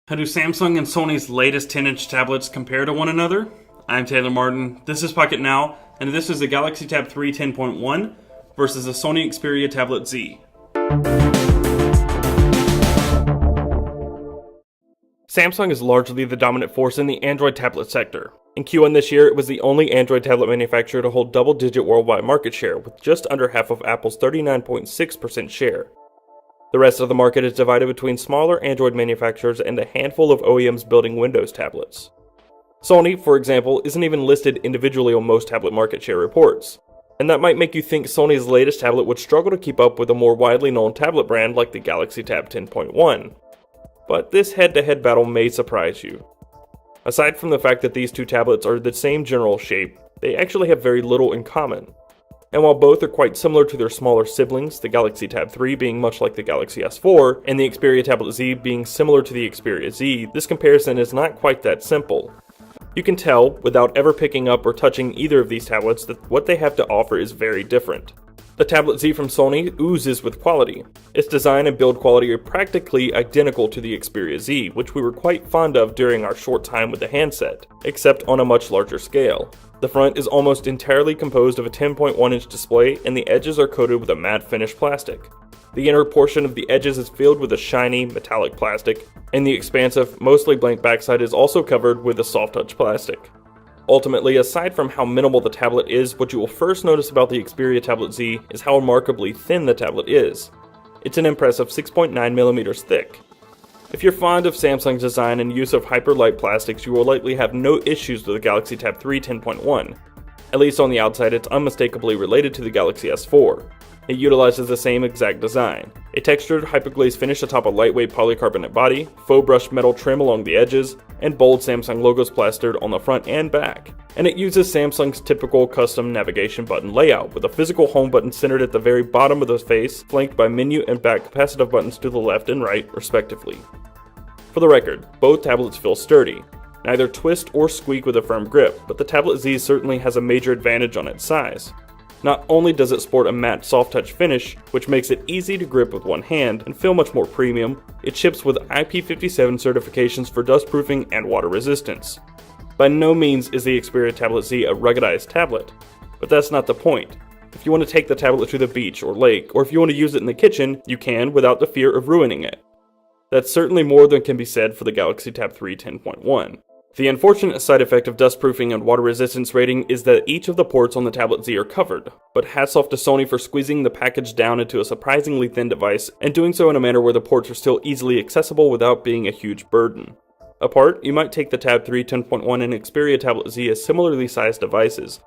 How do Samsung and Sony's latest 10-inch tablets compare to one another? I'm Taylor Martin, this is Pocket Now, and this is the Galaxy Tab 3 10.1 versus the Sony Xperia Tablet Z. Samsung is largely the dominant force in the Android tablet sector. In Q1 this year, it was the only Android tablet manufacturer to hold double-digit worldwide market share, with just under half of Apple's 39.6% share. The rest of the market is divided between smaller Android manufacturers and a handful of OEMs building Windows tablets. Sony, for example, isn't even listed individually on most tablet market share reports, and that might make you think Sony's latest tablet would struggle to keep up with a more widely known tablet brand like the Galaxy Tab 10.1. But this head-to-head battle may surprise you. Aside from the fact that these two tablets are the same general shape, they actually have very little in common. And while both are quite similar to their smaller siblings, the Galaxy Tab 3 being much like the Galaxy S4, and the Xperia Tablet Z being similar to the Xperia Z, this comparison is not quite that simple. You can tell, without ever picking up or touching either of these tablets, that what they have to offer is very different. The Tablet Z from Sony oozes with quality. Its design and build quality are practically identical to the Xperia Z, which we were quite fond of during our short time with the handset, except on a much larger scale. The front is almost entirely composed of a 10.1-inch display, and the edges are coated with a matte finish plastic. The inner portion of the edges is filled with a shiny, metallic plastic, and the expansive, mostly blank backside is also covered with a soft-touch plastic. Ultimately, aside from how minimal the tablet is, what you will first notice about the Xperia Tablet Z is how remarkably thin the tablet is. It's an impressive 6.9mm thick. If you're fond of Samsung's design and use of hyper-light plastics, you will likely have no issues with the Galaxy Tab 3 10.1. At least on the outside, it's unmistakably related to the Galaxy S4. It utilizes the same exact design. A textured hyperglaze finish atop a lightweight polycarbonate body, faux brushed metal trim along the edges, and bold Samsung logos plastered on the front and back. And it uses Samsung's typical custom navigation button layout, with a physical home button centered at the very bottom of the face, flanked by menu and back capacitive buttons to the left and right, respectively. For the record, both tablets feel sturdy. Neither twist or squeak with a firm grip, but the Tablet Z certainly has a major advantage on its size. Not only does it sport a matte soft-touch finish, which makes it easy to grip with one hand and feel much more premium, it ships with IP57 certifications for dustproofing and water resistance. By no means is the Xperia Tablet Z a ruggedized tablet, but that's not the point. If you want to take the tablet to the beach or lake, or if you want to use it in the kitchen, you can without the fear of ruining it. That's certainly more than can be said for the Galaxy Tab 3 10.1. The unfortunate side effect of dustproofing and water resistance rating is that each of the ports on the Tablet Z are covered, but hats off to Sony for squeezing the package down into a surprisingly thin device and doing so in a manner where the ports are still easily accessible without being a huge burden. Apart, you might take the Tab 3 10.1 and Xperia Tablet Z as similarly sized devices.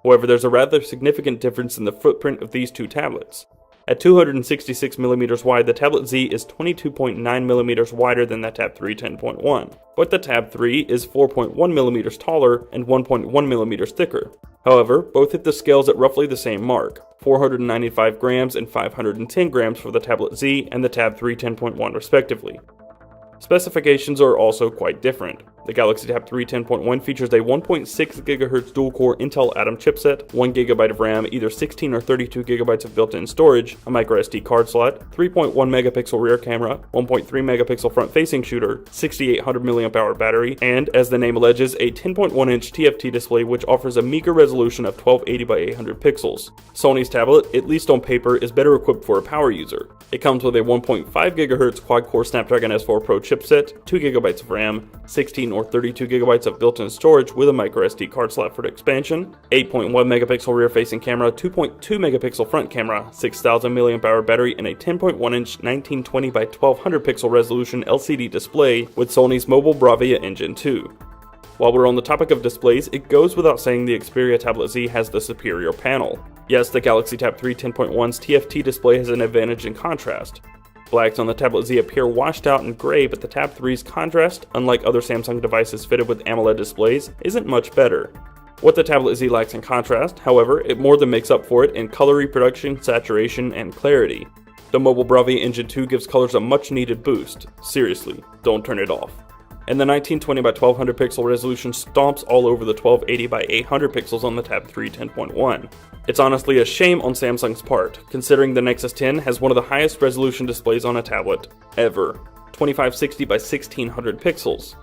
However, there's a rather significant difference in the footprint of these two tablets. At 266mm wide, the Tablet Z is 22.9mm wider than the Tab 3 10.1, but the Tab 3 is 4.1mm taller and 1.1mm thicker. However, both hit the scales at roughly the same mark, 495 grams and 510 grams for the Tablet Z and the Tab 3 10.1 respectively. Specifications are also quite different. The Galaxy Tab 3 10.1 features a 1.6 GHz dual-core Intel Atom chipset, 1GB of RAM, either 16 or 32GB of built-in storage, a microSD card slot, 3.1 megapixel rear camera, 1.3 megapixel front-facing shooter, 6800 mAh battery, and, as the name alleges, a 10.1-inch TFT display which offers a meager resolution of 1280 by 800 pixels. Sony's tablet, at least on paper, is better equipped for a power user. It comes with a 1.5 GHz quad-core Snapdragon S4 Pro chipset, 2GB of RAM, 16 or 32GB of built-in storage with a microSD card slot for expansion, 8.1 megapixel rear-facing camera, 2.2 megapixel front camera, 6000 mAh battery, and a 10.1-inch 1920 by 1200 pixel resolution LCD display with Sony's mobile Bravia Engine 2. While we're on the topic of displays, it goes without saying the Xperia Tablet Z has the superior panel. Yes, the Galaxy Tab 3 10.1's TFT display has an advantage in contrast. Blacks on the Tablet Z appear washed out and gray, but the Tab 3's contrast, unlike other Samsung devices fitted with AMOLED displays, isn't much better. What the Tablet Z lacks in contrast, however, it more than makes up for it in color reproduction, saturation, and clarity. The mobile Bravia Engine 2 gives colors a much needed boost. Seriously, don't turn it off. and the 1920 by 1200 pixel resolution stomps all over the 1280 by 800 pixels on the Tab 3 10.1. It's honestly a shame on Samsung's part, considering the Nexus 10 has one of the highest resolution displays on a tablet ever, 2560 by 1600 pixels.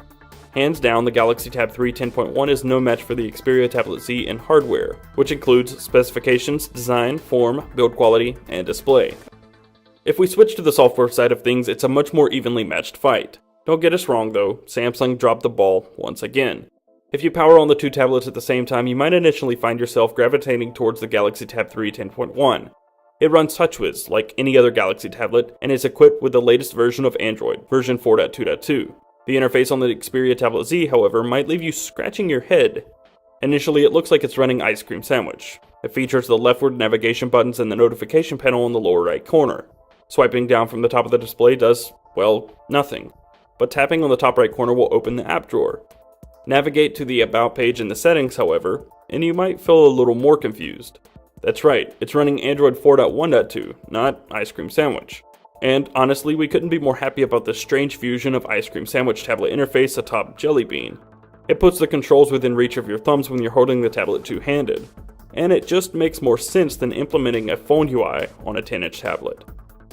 Hands down, the Galaxy Tab 3 10.1 is no match for the Xperia Tablet Z in hardware, which includes specifications, design, form, build quality, and display. If we switch to the software side of things, it's a much more evenly matched fight. Don't get us wrong though, Samsung dropped the ball once again. If you power on the two tablets at the same time, you might initially find yourself gravitating towards the Galaxy Tab 3 10.1. It runs TouchWiz like any other Galaxy tablet, and is equipped with the latest version of Android, version 4.2.2. The interface on the Xperia Tablet Z, however, might leave you scratching your head. Initially, it looks like it's running Ice Cream Sandwich. It features the leftward navigation buttons and the notification panel in the lower right corner. Swiping down from the top of the display does, well, nothing. But tapping on the top right corner will open the app drawer. Navigate to the About page in the settings, however, and you might feel a little more confused. That's right, it's running Android 4.1.2, not Ice Cream Sandwich. And honestly, we couldn't be more happy about this strange fusion of Ice Cream Sandwich tablet interface atop Jelly Bean. It puts the controls within reach of your thumbs when you're holding the tablet two-handed. And it just makes more sense than implementing a phone UI on a 10-inch tablet.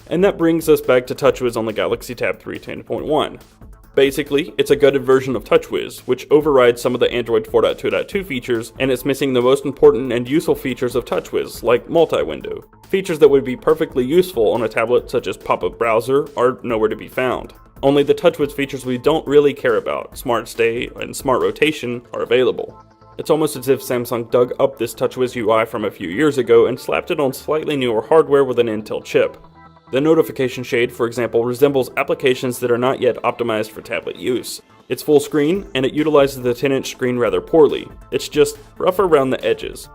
And that brings us back to TouchWiz on the Galaxy Tab 3 10.1. Basically, it's a gutted version of TouchWiz, which overrides some of the Android 4.2.2 features, and it's missing the most important and useful features of TouchWiz, like multi-window. Features that would be perfectly useful on a tablet such as pop-up browser are nowhere to be found. Only the TouchWiz features we don't really care about, Smart Stay and Smart Rotation, are available. It's almost as if Samsung dug up this TouchWiz UI from a few years ago and slapped it on slightly newer hardware with an Intel chip. The notification shade, for example, resembles applications that are not yet optimized for tablet use. It's full screen, and it utilizes the 10-inch screen rather poorly. It's just rough around the edges.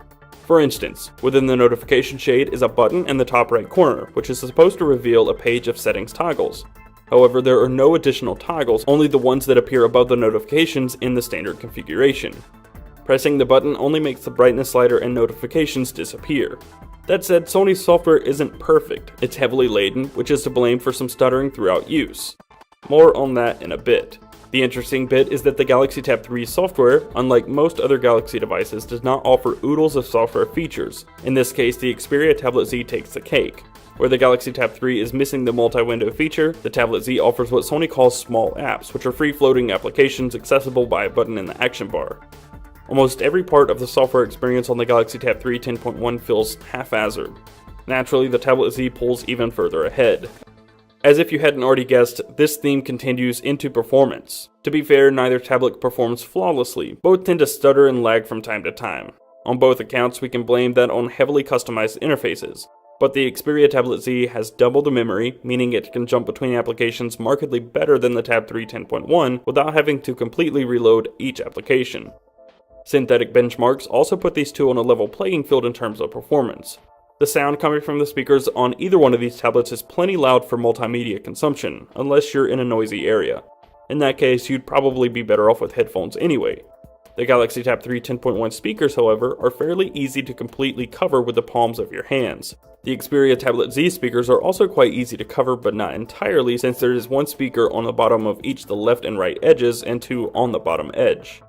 For instance, within the notification shade is a button in the top right corner, which is supposed to reveal a page of settings toggles. However, there are no additional toggles, only the ones that appear above the notifications in the standard configuration. Pressing the button only makes the brightness slider and notifications disappear. That said, Sony's software isn't perfect. It's heavily laden, which is to blame for some stuttering throughout use. More on that in a bit. The interesting bit is that the Galaxy Tab 3 software, unlike most other Galaxy devices, does not offer oodles of software features. In this case, the Xperia Tablet Z takes the cake. Where the Galaxy Tab 3 is missing the multi-window feature, the Tablet Z offers what Sony calls small apps, which are free-floating applications accessible by a button in the action bar. Almost every part of the software experience on the Galaxy Tab 3 10.1 feels haphazard. Naturally, the Tablet Z pulls even further ahead. As if you hadn't already guessed, this theme continues into performance. To be fair, neither tablet performs flawlessly, both tend to stutter and lag from time to time. On both accounts, we can blame that on heavily customized interfaces. But the Xperia Tablet Z has double the memory, meaning it can jump between applications markedly better than the Tab 3 10.1 without having to completely reload each application. Synthetic benchmarks also put these two on a level playing field in terms of performance. The sound coming from the speakers on either one of these tablets is plenty loud for multimedia consumption, unless you're in a noisy area. In that case, you'd probably be better off with headphones anyway. The Galaxy Tab 3 10.1 speakers, however, are fairly easy to completely cover with the palms of your hands. The Xperia Tablet Z speakers are also quite easy to cover, but not entirely, since there is one speaker on the bottom of each the left and right edges and two on the bottom edge.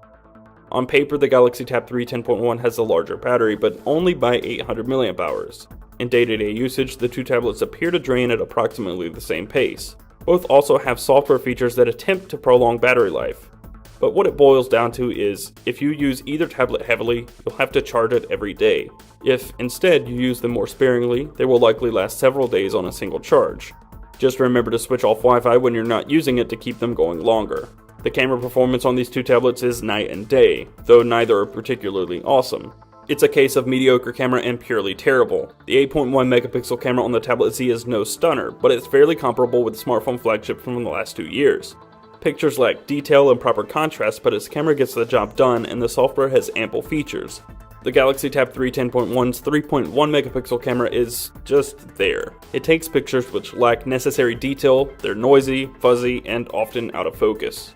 On paper, the Galaxy Tab 3 10.1 has a larger battery, but only by 800 mAh. In day-to-day usage, the two tablets appear to drain at approximately the same pace. Both also have software features that attempt to prolong battery life. But what it boils down to is, if you use either tablet heavily, you'll have to charge it every day. If, instead, you use them more sparingly, they will likely last several days on a single charge. Just remember to switch off Wi-Fi when you're not using it to keep them going longer. The camera performance on these two tablets is night and day, though neither are particularly awesome. It's a case of mediocre camera and purely terrible. The 8.1 megapixel camera on the Tablet Z is no stunner, but it's fairly comparable with the smartphone flagship from the last 2 years. Pictures lack detail and proper contrast, but its camera gets the job done and the software has ample features. The Galaxy Tab 3 10.1's 3.1 megapixel camera is just there. It takes pictures which lack necessary detail, they're noisy, fuzzy, and often out of focus.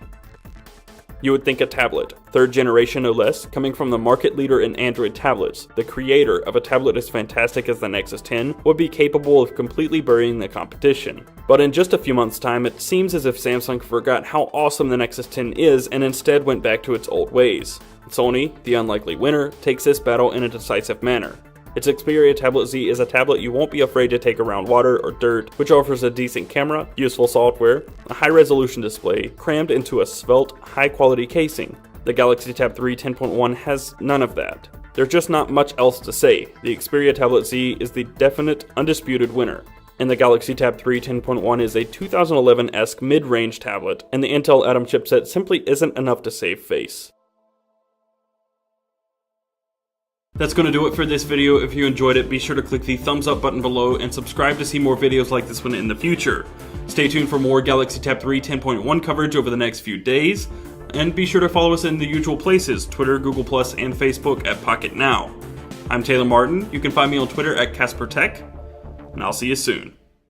You would think a tablet, 3rd generation no less, coming from the market leader in Android tablets, the creator of a tablet as fantastic as the Nexus 10, would be capable of completely burying the competition. But in just a few months' time, it seems as if Samsung forgot how awesome the Nexus 10 is and instead went back to its old ways. Sony, the unlikely winner, takes this battle in a decisive manner. Its Xperia Tablet Z is a tablet you won't be afraid to take around water or dirt, which offers a decent camera, useful software, a high-resolution display, crammed into a svelte, high-quality casing. The Galaxy Tab 3 10.1 has none of that. There's just not much else to say. The Xperia Tablet Z is the definite, undisputed winner. And the Galaxy Tab 3 10.1 is a 2011-esque mid-range tablet, and the Intel Atom chipset simply isn't enough to save face. That's going to do it for this video. If you enjoyed it, be sure to click the thumbs up button below and subscribe to see more videos like this one in the future. Stay tuned for more Galaxy Tab 3 10.1 coverage over the next few days, and be sure to follow us in the usual places, Twitter, Google+, and Facebook at Pocket Now. I'm Taylor Martin. You can find me on Twitter at CasperTech, and I'll see you soon.